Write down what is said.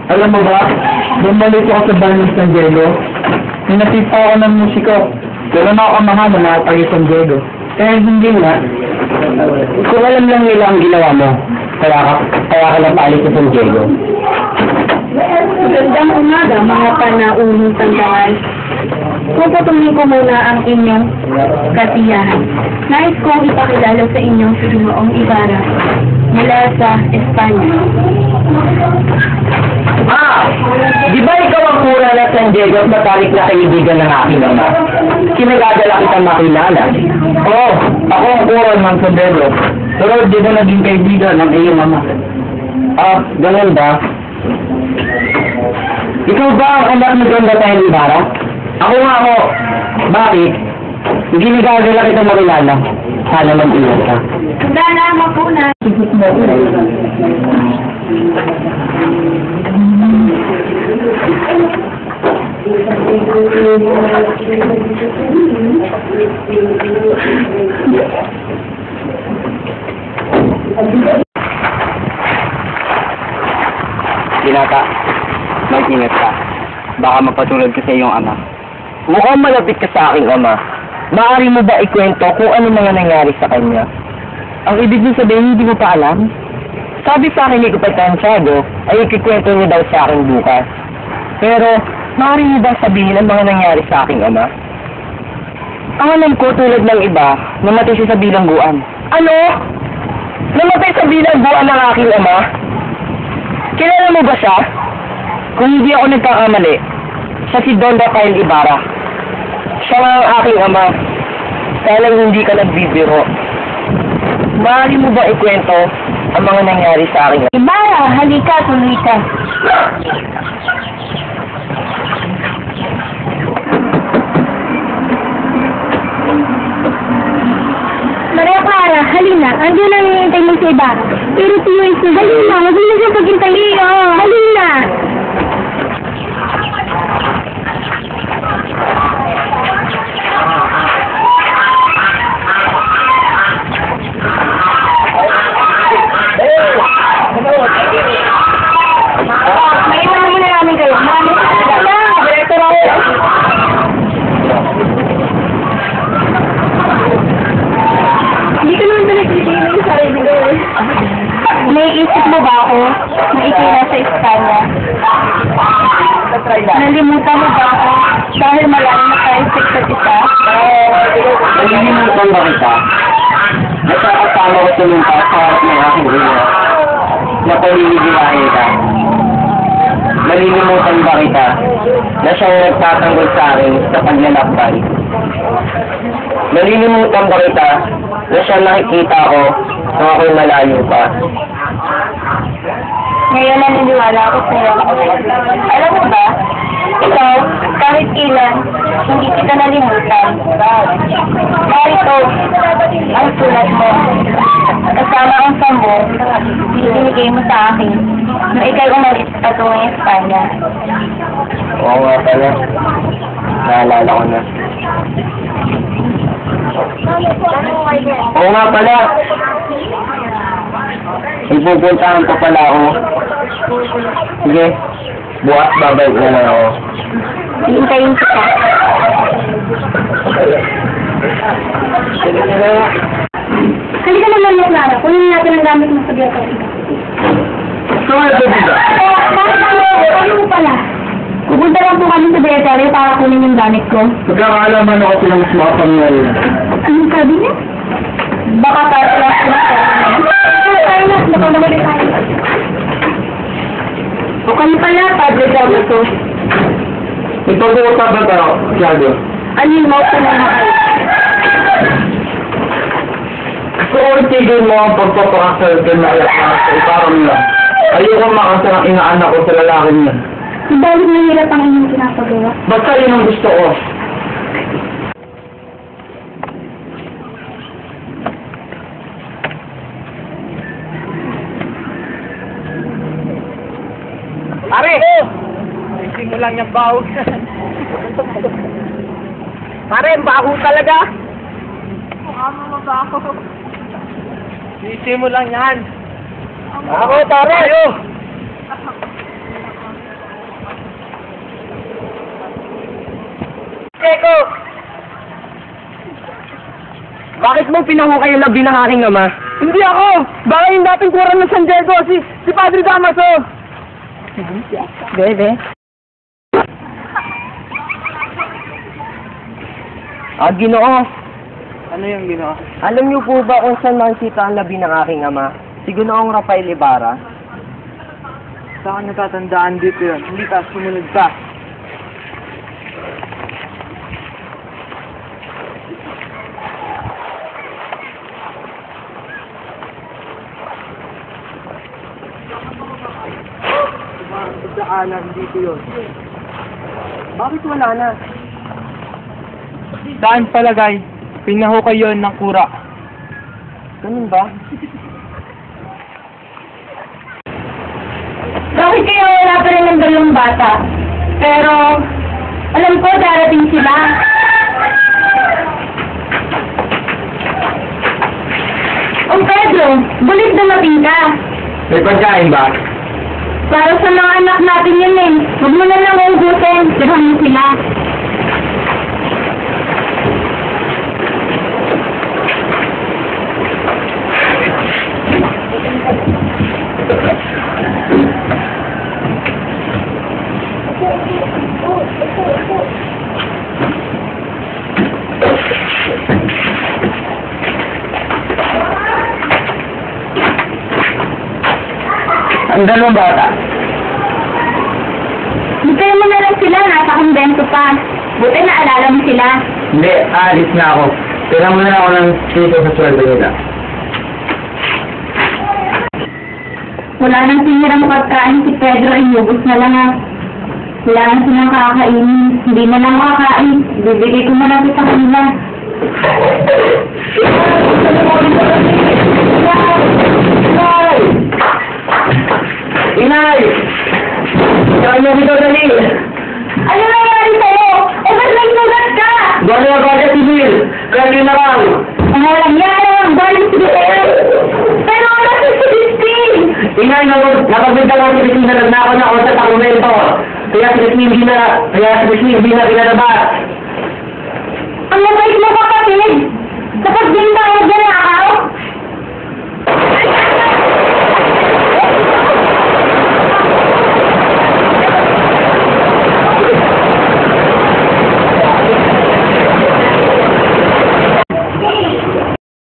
Alam mo ba, bumalik ako sa Banos ng Diego. Ninasipa ako ng musiko. Gano'n ako kamahal ng mga tagisang Diego. Eh, hindi nga. Kung alam lang nila ang ginawa mo, kaya ka napaalis sa San Diego. Magandang umaga, mga panauhing tandaan. Puputuloy ko muna ang inyong kasiyahan. Nais kong ipakilala sa inyong si Ginoong Ibarra mula sa Espanya. Di ba ikaw ang kura na San Diego at matalik na kaibigan ng aking ama? Kinagadala kitang makilala. Oo, ako ang kura ng San Diego. Pero di ba naging kaibigan ng iyong ama? Ganun ba? Ikaw ba ang anak ni Don Batayan Ibarra? Ako nga ako. Bakit? Ginagadala kitang makilala. Sana mag-ingat ka. Salamat po na. Binata, mag-ingat ka. Baka mapatulad ka sa iyong ama. Mukhang malapit ka sa aking ama. Maaari mo ba ikwento kung ano mga nangyari sa kanya? Ang ibig mo sabihin, hindi mo pa alam? Sabi sa akin ni Kapitán Tiago, ay ikikwento niya daw sa akin bukas. Pero, maaari mo ba sabihin ang mga nangyari sa aking ama? Ang alam ko, tulad ng iba, namatay siya sa bilangguan. Ano? Namatay sa bilangguan ng aking ama? Kilala mo ba siya? Kung hindi ako nagkakamali, siya si Don Rafael Ibarra. Siya nga ang aking ama. Sana hindi ka nagbibiro. Maaari mo ba ikwento ang mga nangyari sa akin? Ibarra, halika, tuloy ka. Maria Clara, halina. Andiyan na hinihintay mo si Ibarra. Pero tiyo ito, halina. Huwag mo siya paghintay. Halina. May iwan muna namin kayo. Diretso na kayo. Hindi ka naman pinag-isipin yung sarili ko. May isip mo ba ako na ikila sa Espanya? Nalimutan mo ba ako dahil malayo na tayo sa isa't isa? Nalilimutan ba kita? Nagkakasama ko sumunta sa harap ng aking ina na paliliginahin ka. Nalilimutan ba kita na siyang nagtatanggol sa akin sa paglalakbay? Nalilimutan ba kita na siyang nakikita ko nung ako'y malayo pa? Ngayon naniniwala ako sa'yo. Alam mo ba, ikaw, kahit ilan, hindi kita nalimutan. Narito, ang sulat mo. Kasama ang sambo, binigay mo sa akin nung ikay umalis patungong Espanya. Oo nga pala. Naalala ko na. Oo nga pala. Ipupuntahan pa pala ako. Sige. Bukas babalik na lang ako. Hintayin kita. Halika naman mo, Clara. Kunin natin ang gamit mo sa biyato. So, ito dito. Ano mo pala? Pupunta lang po kami sa Beaterio para kunin yung gamit ko. Magkakaalaman ako sila mas mga pangyayari. Anong sabi niya? Baka para lang sila sa tayo na, nakamagali tayo. O kami pala, Padre Damaso. Ipag-uusap ba tayo, Tiago? Alin mo sa mga kayo? Gusto ko itigil mo ang pagpapakasal kay Maria Clara sa iparang lang. Ayoko makasal ang inaanak ko sa lalaking niya. Ibalik na hirap ang inyong pinapagawa. Basta yun ang gusto ko. Pare! Hindi mo lang yung bawag. Pare, baho talaga. Sisi mo lang yan. Ako, pare. Ayo. Teko. Bakit mo pinahukay yung labi ng aking ama? Hindi ako! Baka yung dating kuran ng San Diego, si Padre Damaso! Bebe. Ginoo. Ano yung ginawa? Alam niyo po ba kung saan makikita ang labi ng aking ama? Si Ginoong Rafael Ibarra. Sa akin natatandaan dito yun. Hindi ka, sumunod ka. Alam dito yun. Bakit wala na? Saan palagay? Pinahukay yun ng kura. Ganun ba? Bakit kaya wala pa rin ng dalawang bata? Pero, alam ko darating sila. Pedro, bulit dumating ka. May pagkain ba? Para sa mga anak natin yun eh. Huwag mo na lang ugutin. Sirahan mo sila. Ang dalawang bata. Hintay mo na lang sila. Nasa kumbento pa. Buti na alala mo sila. Hindi, aalis na ako. Tira mo na ako ng dito sa sweldo nila. Wala nang sinirang pagkain si Pedro. Inubos na lang ha. Wala nang silang kakainin. Hindi na lang makakain. Bibigay ko na lang sa kanila. Inay! Saan mo dito dali? Ano nangyari sa'yo? Ba't may sugat ka? Gano'n na gano'n si Bill? Kaya na lang. Ang walang yan ang balik si Bill. Pero wala si Christine. Inay, napagpunta ko si Christine na nagnakaw na ako sa takumento. Kaya si Christine hindi na pinalabas.